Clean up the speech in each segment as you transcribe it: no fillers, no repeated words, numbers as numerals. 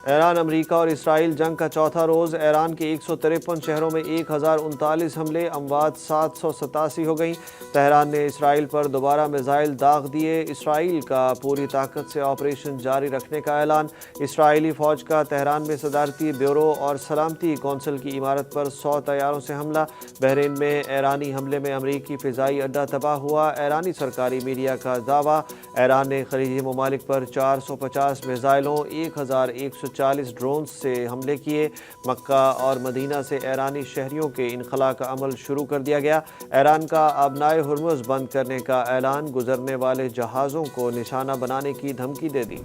ایران، امریکہ اور اسرائیل جنگ کا چوتھا روز۔ ایران کے 153 شہروں میں 1039 حملے، اموات 787 ہو گئیں۔ تہران نے اسرائیل پر دوبارہ میزائل داغ دیے۔ اسرائیل کا پوری طاقت سے آپریشن جاری رکھنے کا اعلان۔ اسرائیلی فوج کا تہران میں صدارتی بیورو اور سلامتی کونسل کی عمارت پر 100 طیاروں سے حملہ۔ بحرین میں ایرانی حملے میں امریکی فضائی اڈہ تباہ ہوا۔ ایرانی سرکاری میڈیا کا دعویٰ، ایران نے خلیجی ممالک پر 450 میزائلوں، 1140 ڈرونز سے حملے کیے۔ مکہ اور مدینہ سے ایرانی شہریوں کے انخلاء کا عمل شروع کر دیا گیا۔ ایران کا آبنائے ہرمز بند کرنے کا اعلان، گزرنے والے جہازوں کو نشانہ بنانے کی دھمکی دے دی۔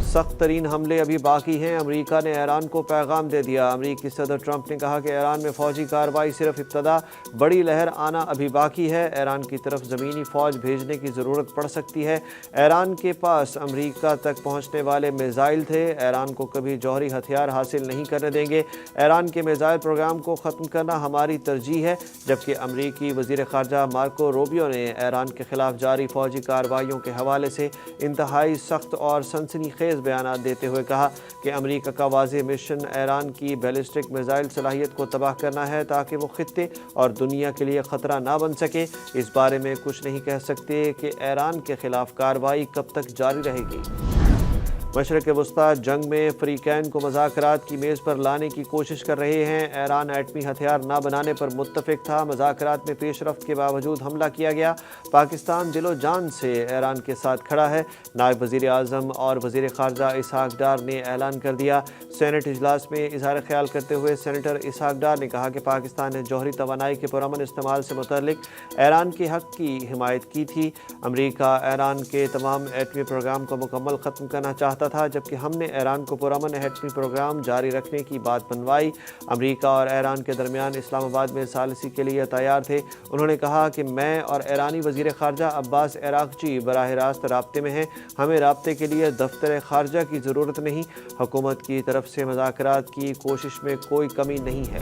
سخت ترین حملے ابھی باقی ہیں، امریکہ نے ایران کو پیغام دے دیا۔ امریکی صدر ٹرمپ نے کہا کہ ایران میں فوجی کارروائی صرف ابتدا، بڑی لہر آنا ابھی باقی ہے۔ ایران کی طرف زمینی فوج بھیجنے کی ضرورت پڑ سکتی ہے۔ ایران کے پاس امریکہ تک پہنچنے والے میزائل تھے، ایران کو کبھی جوہری ہتھیار حاصل نہیں کرنے دیں گے۔ ایران کے میزائل پروگرام کو ختم کرنا ہماری ترجیح ہے، جبکہ امریکی وزیر خارجہ مارکو روبیو نے ایران کے خلاف جاری فوجی کارروائیوں کے حوالے سے انتہائی سخت اور سنسنی خیز بیانات دیتے ہوئے کہا کہ امریکہ کا واضح مشن ایران کی بیلسٹک میزائل صلاحیت کو تباہ کرنا ہے تاکہ وہ خطے اور دنیا کے لیے خطرہ نہ بن سکے۔ اس بارے میں کچھ نہیں کہہ سکتے کہ ایران کے خلاف کارروائی کب تک جاری رہے گی۔ مشرق وسطیٰ جنگ میں فریقین کو مذاکرات کی میز پر لانے کی کوشش کر رہے ہیں۔ ایران ایٹمی ہتھیار نہ بنانے پر متفق تھا، مذاکرات میں پیش رفت کے باوجود حملہ کیا گیا۔ پاکستان دل و جان سے ایران کے ساتھ کھڑا ہے، نائب وزیر اعظم اور وزیر خارجہ اسحاق ڈار نے اعلان کر دیا۔ سینٹ اجلاس میں اظہار خیال کرتے ہوئے سینیٹر اسحاق ڈار نے کہا کہ پاکستان نے جوہری توانائی کے پرامن استعمال سے متعلق ایران کے حق کی حمایت کی تھی۔ امریکہ ایران کے تمام ایٹمی پروگرام کو مکمل ختم کرنا چاہتا تھا، جبکہ ہم نے ایران کو پرامن ایٹمی پروگرام جاری رکھنے کی بات منوائی۔ امریکہ اور ایران کے درمیان اسلام آباد میں ثالثی کے لیے تیار تھے۔ انہوں نے کہا کہ میں اور ایرانی وزیر خارجہ عباس عراقچی براہ راست رابطے میں ہیں، ہمیں رابطے کے لیے دفتر خارجہ کی ضرورت نہیں۔ حکومت کی طرف سے مذاکرات کی کوشش میں کوئی کمی نہیں ہے۔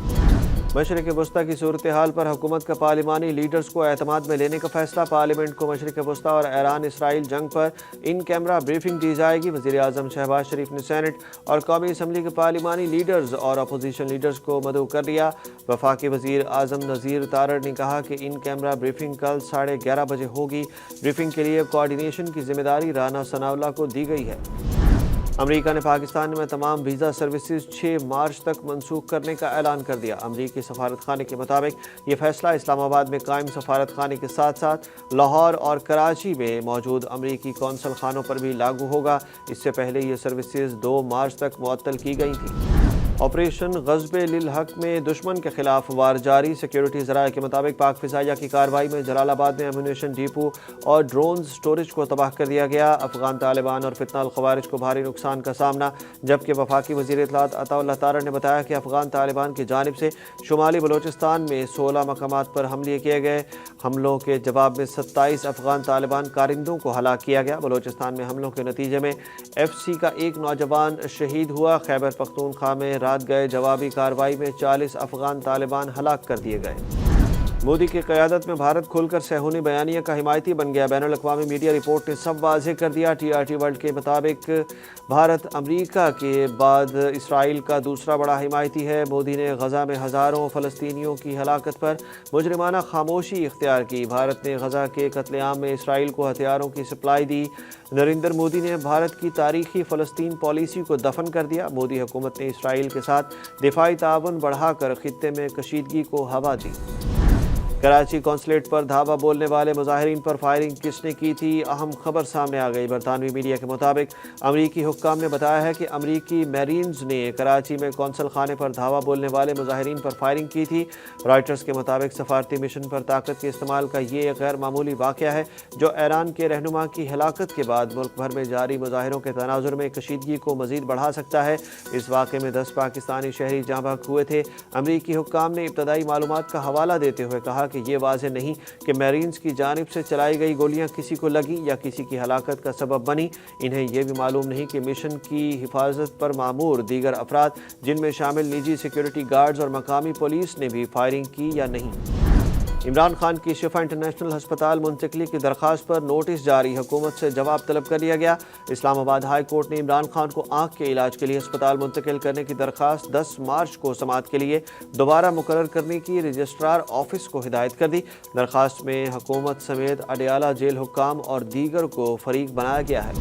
مشرق وسطیٰ کی صورتحال پر حکومت کا پارلیمانی لیڈرز کو اعتماد میں لینے کا فیصلہ۔ پارلیمنٹ کو مشرق وسطیٰ اور ایران اسرائیل جنگ پر ان کیمرہ بریفنگ دی جائے گی۔ وزیر اعظم شہباز شریف نے سینٹ اور قومی اسمبلی کے پارلیمانی لیڈرز اور اپوزیشن لیڈرز کو مدعو کر لیا۔ وفاقی وزیر اعظم نذیر تارڑ نے کہا کہ ان کیمرہ بریفنگ کل 11:30 بجے ہوگی۔ بریفنگ کے لیے کوارڈینیشن کی ذمہ داری رانا ثناء اللہ کو دی گئی ہے۔ امریکہ نے پاکستان میں تمام ویزا سروسز 6 مارچ تک منسوخ کرنے کا اعلان کر دیا۔ امریکی سفارت خانے کے مطابق یہ فیصلہ اسلام آباد میں قائم سفارت خانے کے ساتھ ساتھ لاہور اور کراچی میں موجود امریکی قونصل خانوں پر بھی لاگو ہوگا۔ اس سے پہلے یہ سروسز 2 مارچ تک معطل کی گئی تھیں۔ آپریشن غضب للحق میں دشمن کے خلاف وار جاری۔ سیکیورٹی ذرائع کے مطابق پاک فضائیہ کی کارروائی میں جلال آباد میں ایمونیشن ڈیپو اور ڈرونز سٹوریج کو تباہ کر دیا گیا۔ افغان طالبان اور فتنہ الخوارج کو بھاری نقصان کا سامنا، جبکہ وفاقی وزیر اطلاعات عطا اللہ تارڑ نے بتایا کہ افغان طالبان کی جانب سے شمالی بلوچستان میں 16 مقامات پر حملے کیے گئے۔ حملوں کے جواب میں 27 افغان طالبان کارندوں کو ہلاک کیا گیا۔ بلوچستان میں حملوں کے نتیجے میں FCC کا ایک نوجوان شہید ہوا۔ خیبر پختونخوا میں رات گئے جوابی کارروائی میں 40 افغان طالبان ہلاک کر دیے گئے۔ مودی کی قیادت میں بھارت کھل کر صہیونی بیانیہ کا حمایتی بن گیا۔ بین الاقوامی میڈیا رپورٹ نے سب واضح کر دیا۔ TRT ورلڈ کے مطابق بھارت امریکہ کے بعد اسرائیل کا دوسرا بڑا حمایتی ہے۔ مودی نے غزہ میں ہزاروں فلسطینیوں کی ہلاکت پر مجرمانہ خاموشی اختیار کی۔ بھارت نے غزہ کے قتل عام میں اسرائیل کو ہتھیاروں کی سپلائی دی۔ نریندر مودی نے بھارت کی تاریخی فلسطین پالیسی کو دفن کر دیا۔ مودی حکومت نے اسرائیل کے ساتھ دفاعی تعاون بڑھا کر خطے میں کشیدگی کو ہوا دی۔ کراچی قونصلیٹ پر دھاوا بولنے والے مظاہرین پر فائرنگ کس نے کی تھی؟ اہم خبر سامنے آ گئی۔ برطانوی میڈیا کے مطابق امریکی حکام نے بتایا ہے کہ امریکی میرینز نے کراچی میں قونصل خانے پر دھاوا بولنے والے مظاہرین پر فائرنگ کی تھی۔ رائٹرز کے مطابق سفارتی مشن پر طاقت کے استعمال کا یہ ایک غیر معمولی واقعہ ہے جو ایران کے رہنما کی ہلاکت کے بعد ملک بھر میں جاری مظاہروں کے تناظر میں کشیدگی کو مزید بڑھا سکتا ہے۔ اس واقعے میں 10 پاکستانی شہری جاں بحق ہوئے تھے۔ امریکی حکام نے ابتدائی معلومات کا حوالہ دیتے ہوئے کہا کہ یہ واضح نہیں کہ میرینز کی جانب سے چلائی گئی گولیاں کسی کو لگیں یا کسی کی ہلاکت کا سبب بنی۔ انہیں یہ بھی معلوم نہیں کہ مشن کی حفاظت پر مامور دیگر افراد جن میں شامل نجی سیکیورٹی گارڈز اور مقامی پولیس نے بھی فائرنگ کی یا نہیں۔ عمران خان کی شفا انٹرنیشنل ہسپتال منتقلی کی درخواست پر نوٹس جاری، حکومت سے جواب طلب کر لیا گیا۔ اسلام آباد ہائی کورٹ نے عمران خان کو آنکھ کے علاج کے لیے ہسپتال منتقل کرنے کی درخواست 10 مارچ کو سماعت کے لیے دوبارہ مقرر کرنے کی رجسٹرار آفس کو ہدایت کر دی۔ درخواست میں حکومت سمیت اڈیالہ جیل حکام اور دیگر کو فریق بنایا گیا ہے۔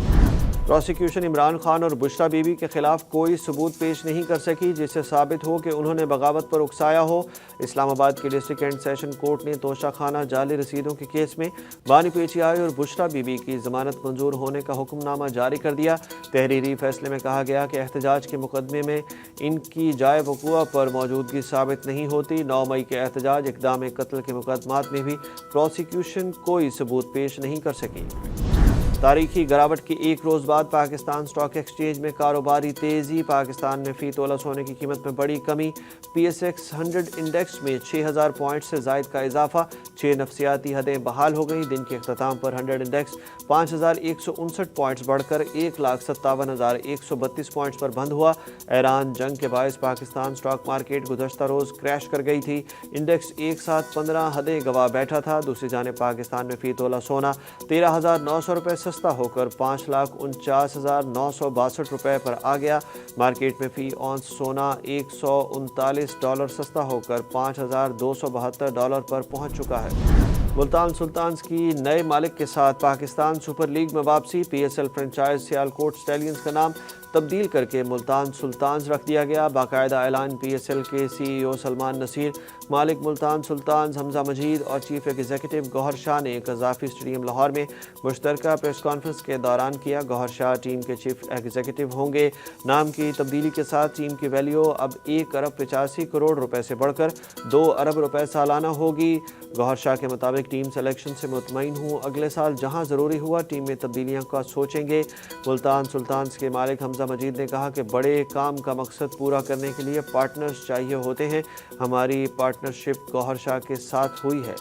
پروسیکیوشن عمران خان اور بشرا بی بی کے خلاف کوئی ثبوت پیش نہیں کر سکی جس سے ثابت ہو کہ انہوں نے بغاوت پر اکسایا ہو۔ اسلام آباد کے ڈسٹرکٹ اینڈ سیشن کورٹ نے توشہ خانہ جعلی رسیدوں کے کیس میں بانی پی ٹی آئی اور بشرا بی بی کی ضمانت منظور ہونے کا حکم نامہ جاری کر دیا۔ تحریری فیصلے میں کہا گیا کہ احتجاج کے مقدمے میں ان کی جائے وقوع پر موجودگی ثابت نہیں ہوتی۔ 9 مئی کے احتجاج اقدام قتل کے مقدمات میں بھی پروسیکیوشن کوئی ثبوت پیش نہیں کر سکی۔ تاریخی گراوٹ کے ایک روز بعد پاکستان اسٹاک ایکسچینج میں کاروباری تیزی، پاکستان میں فی تولہ سونے کی قیمت میں بڑی کمی، پی ایس ایکس 100 انڈیکس میں 6000 پوائنٹ سے زائد کا اضافہ، 6 نفسیاتی حدیں بحال ہو گئیں۔ دن کے اختتام پر 100 انڈیکس 5159 پوائنٹس بڑھ کر 1,57,132 پوائنٹس پر بند ہوا۔ ایران جنگ کے باعث پاکستان اسٹاک مارکیٹ گزشتہ روز کریش کر گئی تھی، انڈیکس ایک ساتھ 15 حدیں گوا بیٹھا تھا۔ دوسری جانب پاکستان میں فی تولہ سونا 13,900 روپے سستا ہو کر 5,49,962 روپے پر آ گیا۔ مارکیٹ میں فی اونس سونا $139 سستا ہو کر $5,272 پر پہنچ چکا ہے۔ ملتان سلطانز کی نئے مالک کے ساتھ پاکستان سپر لیگ میں واپسی، P S L franchise Sialkot Stallions کا نام تبدیل کر کے ملتان سلطانز رکھ دیا گیا۔ باقاعدہ اعلان پی ایس ایل کے سی ای او سلمان نصیر، مالک ملتان سلطانز حمزہ مجید اور چیف ایگزیکٹو گوہر شاہ نے قذافی اسٹیڈیم لاہور میں مشترکہ پریس کانفرنس کے دوران کیا۔ گوہر شاہ ٹیم کے چیف ایگزیکٹو ہوں گے۔ نام کی تبدیلی کے ساتھ ٹیم کی ویلیو اب 1,85 کروڑ روپے سے بڑھ کر 2 ارب روپے سالانہ ہوگی۔ گوہر شاہ کے مطابق ٹیم سلیکشن سے مطمئن ہوں، اگلے سال جہاں ضروری ہوا ٹیم میں تبدیلیاں کا سوچیں گے۔ ملتان سلطانز کے مالک حمزہ مجید نے کہا کہ بڑے کام کا مقصد پورا کرنے کے لیے پارٹنرز چاہیے ہوتے ہیں، ہماری پارٹنرشپ گوہر شاہ کے ساتھ ہوئی ہے۔